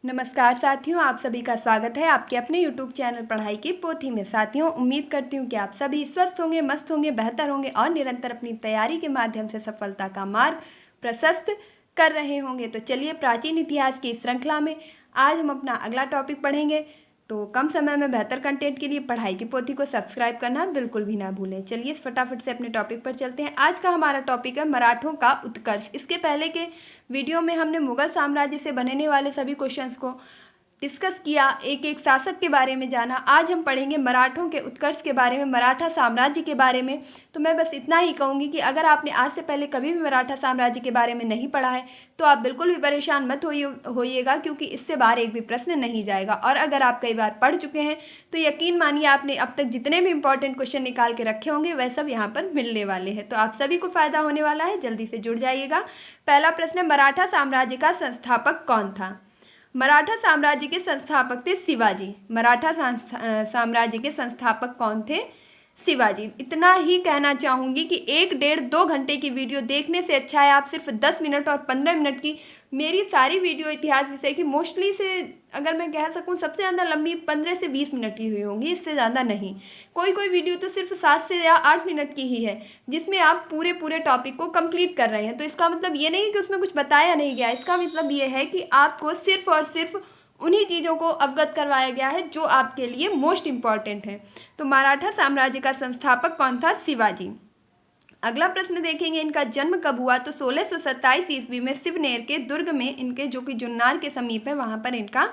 नमस्कार साथियों, आप सभी का स्वागत है आपके अपने YouTube चैनल पढ़ाई की पोथी में। साथियों, उम्मीद करती हूँ कि आप सभी स्वस्थ होंगे, मस्त होंगे, बेहतर होंगे और निरंतर अपनी तैयारी के माध्यम से सफलता का मार्ग प्रशस्त कर रहे होंगे। तो चलिए, प्राचीन इतिहास की इस श्रृंखला में आज हम अपना अगला टॉपिक पढ़ेंगे। तो कम समय में बेहतर कंटेंट के लिए पढ़ाई की पोथी को सब्सक्राइब करना बिल्कुल भी ना भूलें। चलिए फटाफट से अपने टॉपिक पर चलते हैं। आज का हमारा टॉपिक है मराठों का उत्कर्ष। इसके पहले के वीडियो में हमने मुगल साम्राज्य से बनने वाले सभी क्वेश्चंस को डिस्कस किया, एक एक शासक के बारे में जाना। आज हम पढ़ेंगे मराठों के उत्कर्ष के बारे में, मराठा साम्राज्य के बारे में। तो मैं बस इतना ही कहूँगी कि अगर आपने आज से पहले कभी भी मराठा साम्राज्य के बारे में नहीं पढ़ा है तो आप बिल्कुल भी परेशान मत होइएगा, क्योंकि इससे बाहर एक भी प्रश्न नहीं जाएगा। और अगर आप कई बार पढ़ चुके हैं तो यकीन मानिए आपने अब तक जितने भी इंपॉर्टेंट क्वेश्चन निकाल के रखे होंगे वह सब यहाँ पर मिलने वाले हैं। तो आप सभी को फायदा होने वाला है, जल्दी से जुड़ जाइएगा। पहला प्रश्न, मराठा साम्राज्य का संस्थापक कौन था? मराठा साम्राज्य के संस्थापक थे शिवाजी। मराठा साम्राज्य के संस्थापक कौन थे? शिवाजी। इतना ही कहना चाहूँगी कि 1-1.5-2 घंटे की वीडियो देखने से अच्छा है आप सिर्फ 10 मिनट और 15 मिनट की मेरी सारी वीडियो इतिहास विषय की मोस्टली से, अगर मैं कह सकूँ सबसे ज़्यादा लंबी 15 से 20 मिनट की हुई होंगी, इससे ज़्यादा नहीं। कोई कोई वीडियो तो सिर्फ 7 से या 8 मिनट की ही है, जिसमें आप पूरे टॉपिक को कंप्लीट कर रहे हैं। तो इसका मतलब ये नहीं कि उसमें कुछ बताया नहीं गया, इसका मतलब ये है कि आपको सिर्फ और सिर्फ उन्हीं चीज़ों को अवगत करवाया गया है जो आपके लिए मोस्ट इम्पॉर्टेंट है। तो मराठा साम्राज्य का संस्थापक कौन था? शिवाजी। अगला प्रश्न देखेंगे, इनका जन्म कब हुआ? तो 1627 ईस्वी में शिवनेर के दुर्ग में, इनके जो कि जुन्नार के समीप है, वहाँ पर इनका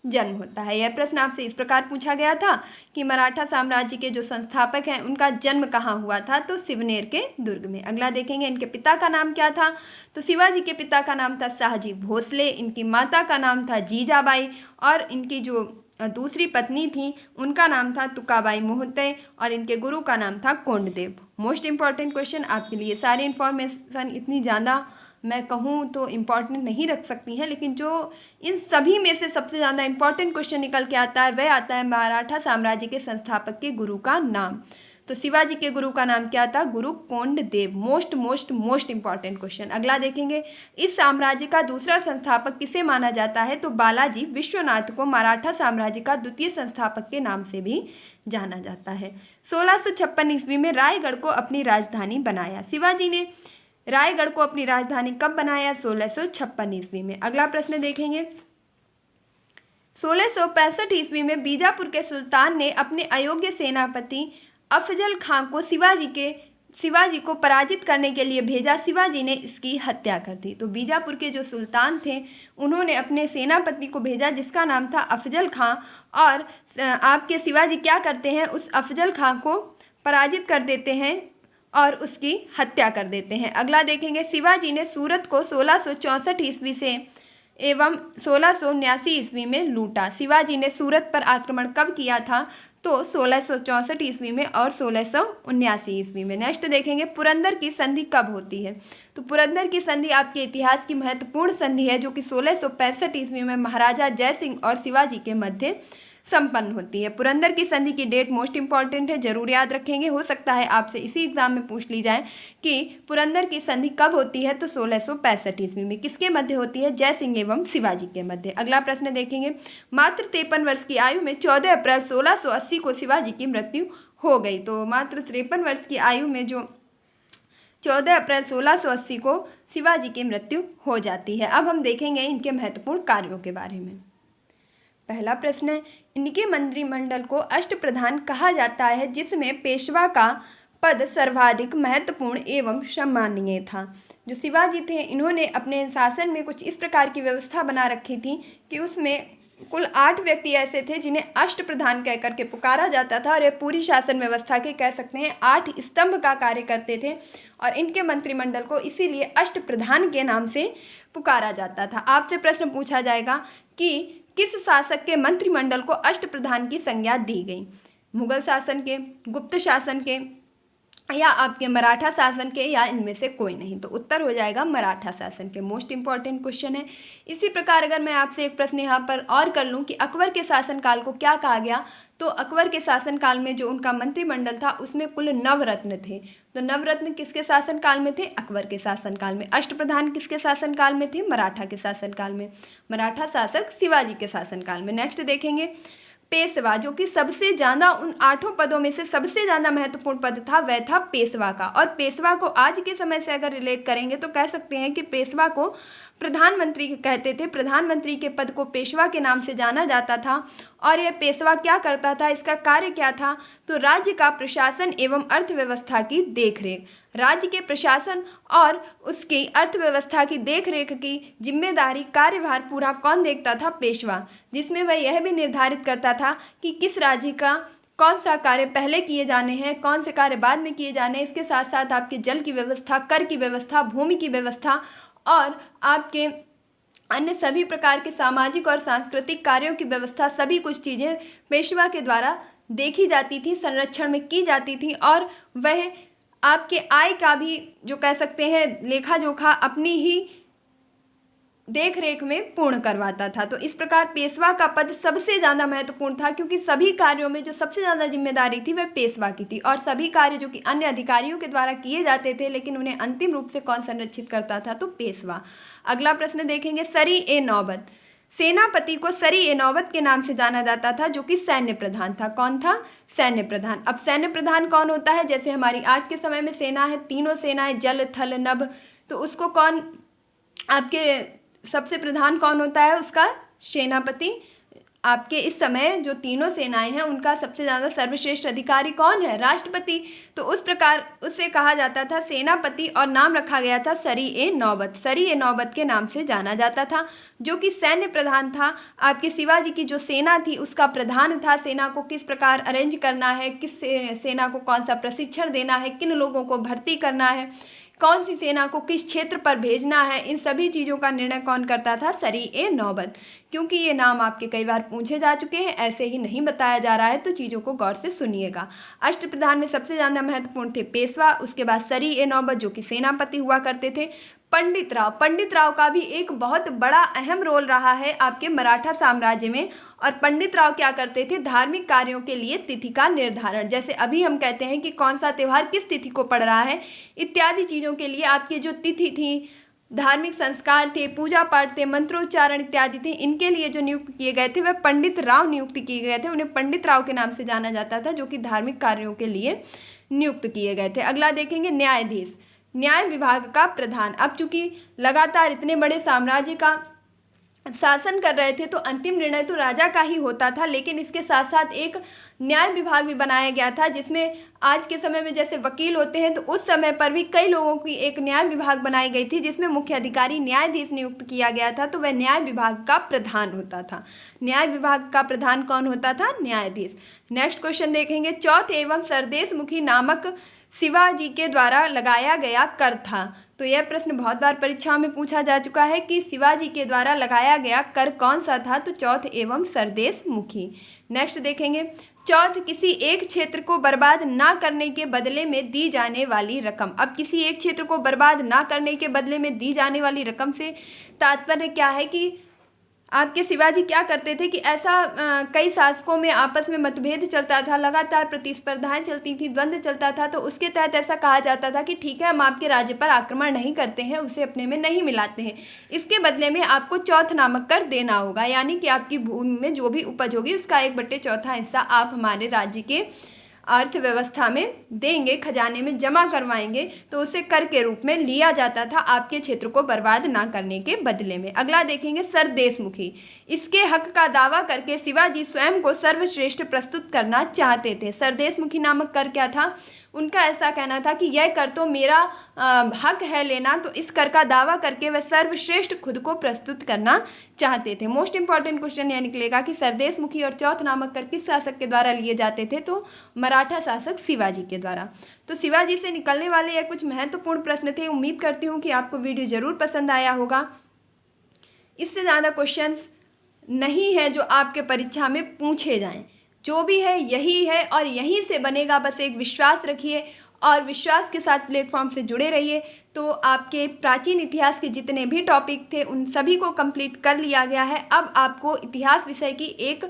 जन्म होता है। यह प्रश्न आपसे इस प्रकार पूछा गया था कि मराठा साम्राज्य के जो संस्थापक हैं उनका जन्म कहाँ हुआ था? तो शिवनेर के दुर्ग में। अगला देखेंगे, इनके पिता का नाम क्या था? तो शिवाजी के पिता का नाम था शाहजी भोसले, इनकी माता का नाम था जीजाबाई और इनकी जो दूसरी पत्नी थी उनका नाम था तुकाबाई मोहते और इनके गुरु का नाम था कोंडदेव। मोस्ट इंपॉर्टेंट क्वेश्चन आपके लिए। सारी इन्फॉर्मेशन इतनी ज़्यादा मैं कहूँ तो इम्पॉर्टेंट नहीं रख सकती हैं, लेकिन जो इन सभी में से सबसे ज़्यादा इम्पॉर्टेंट क्वेश्चन निकल के आता है वह आता है मराठा साम्राज्य के संस्थापक के गुरु का नाम। तो शिवाजी के गुरु का नाम क्या था? गुरु कोंडदेव। Most important question. अगला देखेंगे, इस साम्राज्य का दूसरा संस्थापक किसे माना जाता है? तो बालाजी विश्वनाथ को मराठा साम्राज्य का द्वितीय संस्थापक के नाम से भी जाना जाता है। 1656 ईस्वी में रायगढ़ को अपनी राजधानी बनाया। शिवाजी ने रायगढ़ को अपनी राजधानी कब बनाया? 1656 ईस्वी में। अगला प्रश्न देखेंगे, 1665 ईस्वी में बीजापुर के सुल्तान ने अपने अयोग्य सेनापति अफजल खां को शिवाजी को पराजित करने के लिए भेजा। शिवाजी ने इसकी हत्या कर दी। तो बीजापुर के जो सुल्तान थे उन्होंने अपने सेनापति को भेजा जिसका नाम था अफजल खां, और आपके शिवाजी क्या करते हैं? उस अफजल खां को पराजित कर देते हैं और उसकी हत्या कर देते हैं। अगला देखेंगे, शिवाजी ने सूरत को 1664 ईस्वी से एवं 1679 ईस्वी में लूटा। शिवाजी ने सूरत पर आक्रमण कब किया था? तो 1664 ईस्वी में और 1679 ईस्वी में। नेक्स्ट देखेंगे, पुरंदर की संधि कब होती है? तो पुरंदर की संधि आपके इतिहास की महत्वपूर्ण संधि है जो कि 1665 ईस्वी में महाराजा जय सिंह और शिवाजी के मध्य संपन्न होती है। पुरंदर की संधि की डेट मोस्ट इंपॉर्टेंट है, जरूर याद रखेंगे। हो सकता है आपसे इसी एग्जाम में पूछ ली जाए कि पुरंदर की संधि कब होती है? तो 1665 ईस्वी में। किसके मध्य होती है? जय सिंह एवं शिवाजी के मध्य। अगला प्रश्न देखेंगे, मात्र 53 वर्ष की आयु में 14 अप्रैल 1680 को शिवाजी की मृत्यु हो गई। तो मात्र 53 वर्ष की आयु में जो 14 अप्रैल 1680 को शिवाजी की मृत्यु हो जाती है। अब हम देखेंगे इनके महत्वपूर्ण कार्यों के बारे में। पहला प्रश्न है, इनके मंत्रिमंडल को अष्टप्रधान कहा जाता है जिसमें पेशवा का पद सर्वाधिक महत्वपूर्ण एवं सम्माननीय था। जो शिवाजी थे इन्होंने अपने शासन में कुछ इस प्रकार की व्यवस्था बना रखी थी कि उसमें कुल 8 व्यक्ति ऐसे थे जिन्हें अष्टप्रधान कह करके पुकारा जाता था, और ये पूरी शासन व्यवस्था के कह सकते हैं 8 स्तंभ का कार्य करते थे, और इनके मंत्रिमंडल को इसीलिए अष्टप्रधान के नाम से पुकारा जाता था। आपसे प्रश्न पूछा जाएगा कि किस शासक के मंत्रिमंडल को अष्टप्रधान की संज्ञा दी गई? मुगल शासन के, गुप्त शासन के, या आपके मराठा शासन के, या इनमें से कोई नहीं? तो उत्तर हो जाएगा मराठा शासन के। मोस्ट इंपॉर्टेंट क्वेश्चन है। इसी प्रकार अगर मैं आपसे एक प्रश्न यहाँ पर और कर लूँ कि अकबर के शासनकाल को क्या कहा गया? तो अकबर के शासनकाल में जो उनका मंत्रिमंडल था उसमें कुल 9 रत्न थे। तो नवरत्न किसके शासनकाल में थे? अकबर के शासनकाल में। अष्टप्रधान किसके शासनकाल में थे? मराठा के शासनकाल में। मराठा शासक शिवाजी के शासनकाल में। नेक्स्ट देखेंगे पेशवा, जो कि सबसे ज़्यादा उन 8 पदों में से सबसे ज़्यादा महत्वपूर्ण पद था, वह था पेशवा का। और पेशवा को आज के समय से अगर रिलेट करेंगे तो कह सकते हैं कि पेशवा को प्रधानमंत्री कहते थे। प्रधानमंत्री के पद को पेशवा के नाम से जाना जाता था। और यह पेशवा क्या करता था, इसका कार्य क्या था? तो राज्य का प्रशासन एवं अर्थव्यवस्था की देखरेख। राज्य के प्रशासन और उसकी अर्थव्यवस्था की देखरेख की जिम्मेदारी, कार्यभार पूरा कौन देखता था? पेशवा। जिसमें वह यह भी निर्धारित करता था कि किस राज्य का कौन सा कार्य पहले किए जाने हैं, कौन से कार्य बाद में किए जाने हैं। इसके साथ साथ आपके जल की व्यवस्था, कर की व्यवस्था, भूमि की व्यवस्था और आपके अन्य सभी प्रकार के सामाजिक और सांस्कृतिक कार्यों की व्यवस्था, सभी कुछ चीज़ें पेशवा के द्वारा देखी जाती थी, संरक्षण में की जाती थी। और वह आपके आय का भी जो कह सकते हैं लेखा जोखा अपनी ही देख रेख में पूर्ण करवाता था। तो इस प्रकार पेशवा का पद सबसे ज़्यादा महत्वपूर्ण था, क्योंकि सभी कार्यों में जो सबसे ज़्यादा जिम्मेदारी थी वह पेशवा की थी। और सभी कार्य जो कि अन्य अधिकारियों के द्वारा किए जाते थे, लेकिन उन्हें अंतिम रूप से कौन संरक्षित करता था? तो पेशवा। अगला प्रश्न देखेंगे सरी-ए-नौबत। सेनापति को सरी-ए-नौबत के नाम से जाना जाता था, जो कि सैन्य प्रधान था। कौन था? सैन्य प्रधान। अब सैन्य प्रधान कौन होता है? जैसे हमारी आज के समय में सेना है, तीनों सेनाएं, जल थल नभ, तो उसको कौन आपके सबसे प्रधान कौन होता है? उसका सेनापति। आपके इस समय जो तीनों सेनाएं हैं उनका सबसे ज़्यादा सर्वश्रेष्ठ अधिकारी कौन है? राष्ट्रपति। तो उस प्रकार उसे कहा जाता था सेनापति और नाम रखा गया था सरी-ए-नौबत। सरी-ए-नौबत के नाम से जाना जाता था, जो कि सैन्य प्रधान था। आपके शिवाजी की जो सेना थी उसका प्रधान था। सेना को किस प्रकार अरेंज करना है, किस सेना को कौन सा प्रशिक्षण देना है, किन लोगों को भर्ती करना है, कौन सी सेना को किस क्षेत्र पर भेजना है, इन सभी चीज़ों का निर्णय कौन करता था? सरी-ए-नौबत। क्योंकि ये नाम आपके कई बार पूछे जा चुके हैं, ऐसे ही नहीं बताया जा रहा है, तो चीज़ों को गौर से सुनिएगा। अष्टप्रधान में सबसे ज़्यादा महत्वपूर्ण थे पेशवा, उसके बाद सरी-ए-नौबत जो कि सेनापति हुआ करते थे। पंडित राव। पंडित राव का भी एक बहुत बड़ा अहम रोल रहा है आपके मराठा साम्राज्य में। और पंडित राव क्या करते थे? धार्मिक कार्यों के लिए तिथि का निर्धारण, जैसे अभी हम कहते हैं कि कौन सा त्यौहार किस तिथि को पड़ रहा है, इत्यादि चीज़ों के लिए आपकी जो तिथि थी, धार्मिक संस्कार थे, पूजा पाठ थे, मंत्रोच्चारण इत्यादि थे, इनके लिए जो नियुक्त किए गए थे वह पंडित राव नियुक्त किए गए थे। उन्हें पंडित राव के नाम से जाना जाता था, जो कि धार्मिक कार्यों के लिए नियुक्त किए गए थे। अगला देखेंगे न्यायाधीश। न्याय विभाग का प्रधान। अब चूंकि लगातार इतने बड़े साम्राज्य का शासन कर रहे थे तो अंतिम निर्णय तो राजा का ही होता था, लेकिन इसके साथ साथ एक न्याय विभाग भी बनाया गया था, जिसमें आज के समय में जैसे वकील होते हैं तो उस समय पर भी कई लोगों की एक न्याय विभाग बनाई गई थी, जिसमें मुख्य अधिकारी न्यायाधीश नियुक्त किया गया था। तो वह न्याय विभाग का प्रधान होता था। न्याय विभाग का प्रधान कौन होता था? न्यायाधीश। नेक्स्ट क्वेश्चन देखेंगे चौथ एवं सरदेशमुखी नामक शिवाजी के द्वारा लगाया गया कर था। तो यह प्रश्न बहुत बार परीक्षाओं में पूछा जा चुका है कि शिवाजी के द्वारा लगाया गया कर कौन सा था? तो चौथ एवं सरदेशमुखी। नेक्स्ट देखेंगे चौथ किसी एक क्षेत्र को बर्बाद ना करने के बदले में दी जाने वाली रकम। अब किसी एक क्षेत्र को बर्बाद ना करने के बदले में दी जाने वाली रकम से तात्पर्य क्या है कि आपके शिवाजी क्या करते थे कि ऐसा कई शासकों में आपस में मतभेद चलता था, लगातार प्रतिस्पर्धाएं चलती थी, द्वंद्व चलता था, तो उसके तहत ऐसा कहा जाता था कि ठीक है, हम आपके राज्य पर आक्रमण नहीं करते हैं, उसे अपने में नहीं मिलाते हैं, इसके बदले में आपको चौथ नामक कर देना होगा, यानी कि आपकी भूमि में जो भी उपज होगी उसका 1/4 हिस्सा आप हमारे राज्य के अर्थव्यवस्था में देंगे, खजाने में जमा करवाएंगे। तो उसे कर के रूप में लिया जाता था आपके क्षेत्र को बर्बाद ना करने के बदले में। अगला देखेंगे सरदेशमुखी। इसके हक का दावा करके शिवाजी स्वयं को सर्वश्रेष्ठ प्रस्तुत करना चाहते थे। सरदेशमुखी नामक कर क्या था? उनका ऐसा कहना था कि यह कर तो मेरा हक है लेना, तो इस कर का दावा करके वह सर्वश्रेष्ठ खुद को प्रस्तुत करना चाहते थे। मोस्ट इंपॉर्टेंट क्वेश्चन यह निकलेगा कि सरदेशमुखी और चौथ नामक कर किस शासक के द्वारा लिए जाते थे? तो मराठा शासक शिवाजी के द्वारा। तो शिवाजी से निकलने वाले यह कुछ महत्वपूर्ण प्रश्न थे। उम्मीद करती हूँ कि आपको वीडियो ज़रूर पसंद आया होगा। इससे ज़्यादा क्वेश्चंस नहीं है जो आपके परीक्षा में पूछे जाएं। जो भी है यही है और यहीं से बनेगा। बस एक विश्वास रखिए और विश्वास के साथ प्लेटफॉर्म से जुड़े रहिए। तो आपके प्राचीन इतिहास के जितने भी टॉपिक थे उन सभी को कंप्लीट कर लिया गया है। अब आपको इतिहास विषय की एक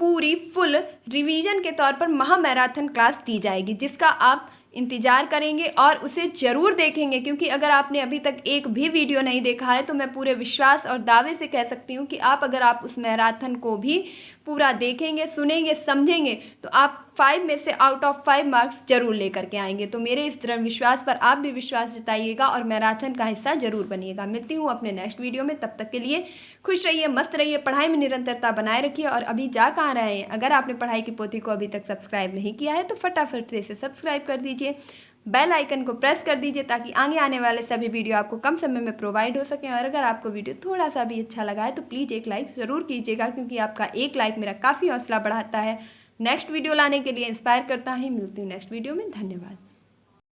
पूरी फुल रिवीजन के तौर पर महा मैराथन क्लास दी जाएगी, जिसका आप इंतज़ार करेंगे और उसे ज़रूर देखेंगे। क्योंकि अगर आपने अभी तक एक भी वीडियो नहीं देखा है तो मैं पूरे विश्वास और दावे से कह सकती हूँ कि अगर आप उस मैराथन को भी पूरा देखेंगे, सुनेंगे, समझेंगे तो आप 5 में से आउट ऑफ 5 मार्क्स जरूर लेकर के आएंगे। तो मेरे इस दृढ़ विश्वास पर आप भी विश्वास जताइएगा और मैराथन का हिस्सा जरूर बनिएगा। मिलती हूँ अपने नेक्स्ट वीडियो में, तब तक के लिए खुश रहिए, मस्त रहिए, पढ़ाई में निरंतरता बनाए रखिए। और अभी जा कहाँ रहे हैं, अगर आपने पढ़ाई की पोथी को अभी तक सब्सक्राइब नहीं किया है तो फटाफट से इसे सब्सक्राइब कर दीजिए, बेल आइकन को प्रेस कर दीजिए ताकि आगे आने वाले सभी वीडियो आपको कम समय में प्रोवाइड हो सकें। और अगर आपको वीडियो थोड़ा सा भी अच्छा लगा है तो प्लीज़ एक लाइक ज़रूर कीजिएगा, क्योंकि आपका एक लाइक मेरा काफ़ी हौसला बढ़ाता है, नेक्स्ट वीडियो लाने के लिए इंस्पायर करता है। मिलती हूँ नेक्स्ट वीडियो में, धन्यवाद।